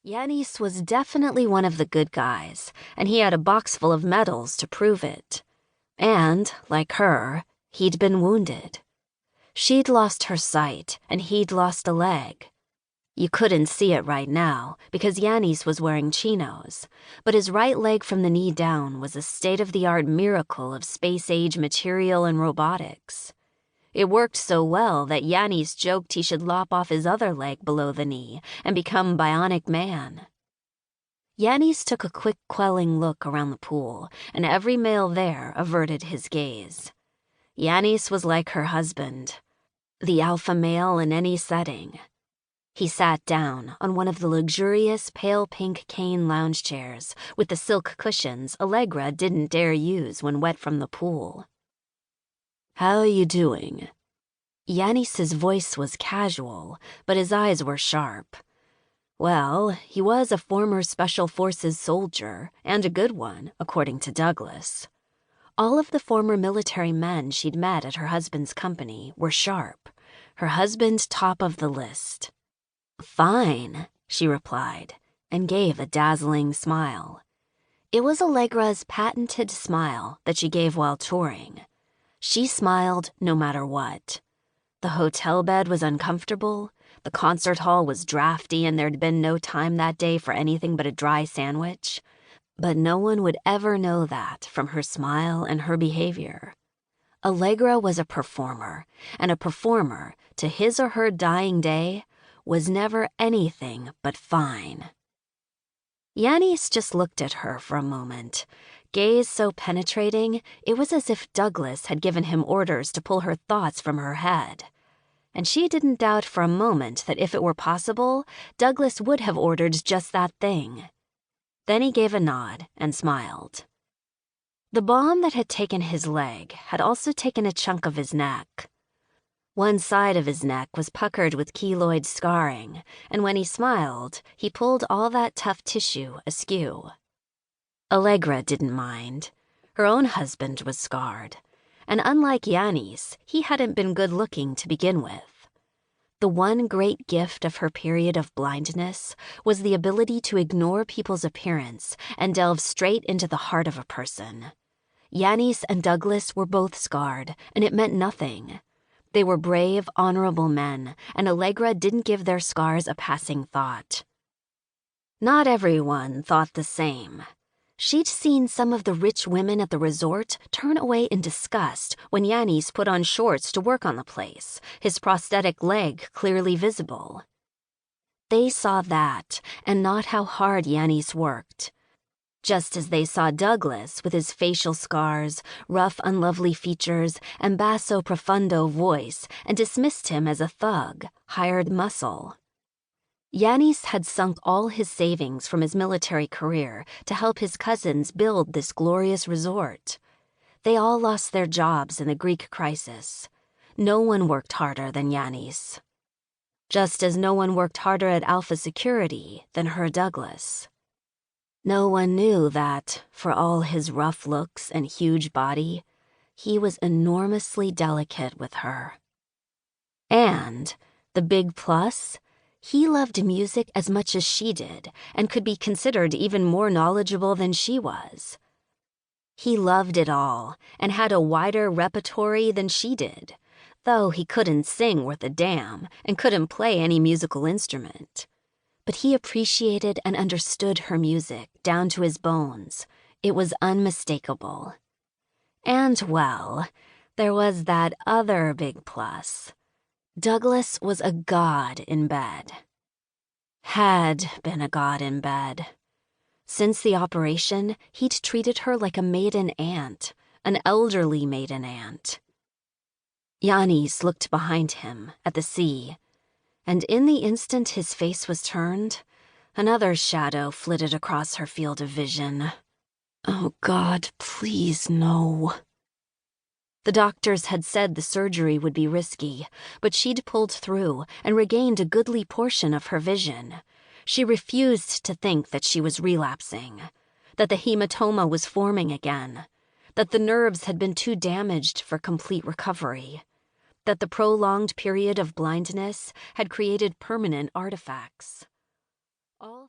Yanis was definitely one of the good guys, and he had a box full of medals to prove it. And, like her, he'd been wounded. She'd lost her sight, and he'd lost a leg. You couldn't see it right now, because Yanis was wearing chinos, but his right leg from the knee down was a state-of-the-art miracle of space-age material and robotics. It worked so well that Yanis joked he should lop off his other leg below the knee and become Bionic Man. Yanis took a quick quelling look around the pool, and every male there averted his gaze. Yanis was like her husband, the alpha male in any setting. He sat down on one of the luxurious pale pink cane lounge chairs with the silk cushions Allegra didn't dare use when wet from the pool. "How are you doing?" Yanis's voice was casual, but his eyes were sharp. Well, he was a former Special Forces soldier, and a good one, according to Douglas. All of the former military men she'd met at her husband's company were sharp, her husband top of the list. "Fine," she replied, and gave a dazzling smile. It was Allegra's patented smile that she gave while touring. She smiled no matter what. The hotel bed was uncomfortable, the concert hall was drafty, and there'd been no time that day for anything but a dry sandwich. But no one would ever know that from her smile and her behavior. Allegra was a performer, and a performer, to his or her dying day, was never anything but fine. Yanis just looked at her for a moment, gaze so penetrating it was as if Douglas had given him orders to pull her thoughts from her head. And she didn't doubt for a moment that if it were possible, Douglas would have ordered just that thing. Then he gave a nod and smiled. The bomb that had taken his leg had also taken a chunk of his neck. One side of his neck was puckered with keloid scarring, and when he smiled, he pulled all that tough tissue askew. Allegra didn't mind. Her own husband was scarred, and unlike Yanis, he hadn't been good-looking to begin with. The one great gift of her period of blindness was the ability to ignore people's appearance and delve straight into the heart of a person. Yanis and Douglas were both scarred, and it meant nothing. They were brave, honorable men, and Allegra didn't give their scars a passing thought. Not everyone thought the same. She'd seen some of the rich women at the resort turn away in disgust when Yanis put on shorts to work on the place, his prosthetic leg clearly visible. They saw that, and not how hard Yanis worked. Just as they saw Douglas with his facial scars, rough, unlovely features, and basso profundo voice, and dismissed him as a thug, hired muscle. Yanis had sunk all his savings from his military career to help his cousins build this glorious resort. They all lost their jobs in the Greek crisis. No one worked harder than Yanis. Just as no one worked harder at Alpha Security than her Douglas. No one knew that, for all his rough looks and huge body, he was enormously delicate with her. And, the big plus, he loved music as much as she did and could be considered even more knowledgeable than she was. He loved it all and had a wider repertory than she did, though he couldn't sing worth a damn and couldn't play any musical instrument. But he appreciated and understood her music down to his bones. It was unmistakable. And, well, there was that other big plus. Douglas was a god in bed. Had been a god in bed. Since the operation, he'd treated her like a maiden aunt, an elderly maiden aunt. Yanis looked behind him at the sea, and in the instant his face was turned, another shadow flitted across her field of vision. Oh God, please no. The doctors had said the surgery would be risky, but she'd pulled through and regained a goodly portion of her vision. She refused to think that she was relapsing, that the hematoma was forming again, that the nerves had been too damaged for complete recovery, that the prolonged period of blindness had created permanent artifacts. All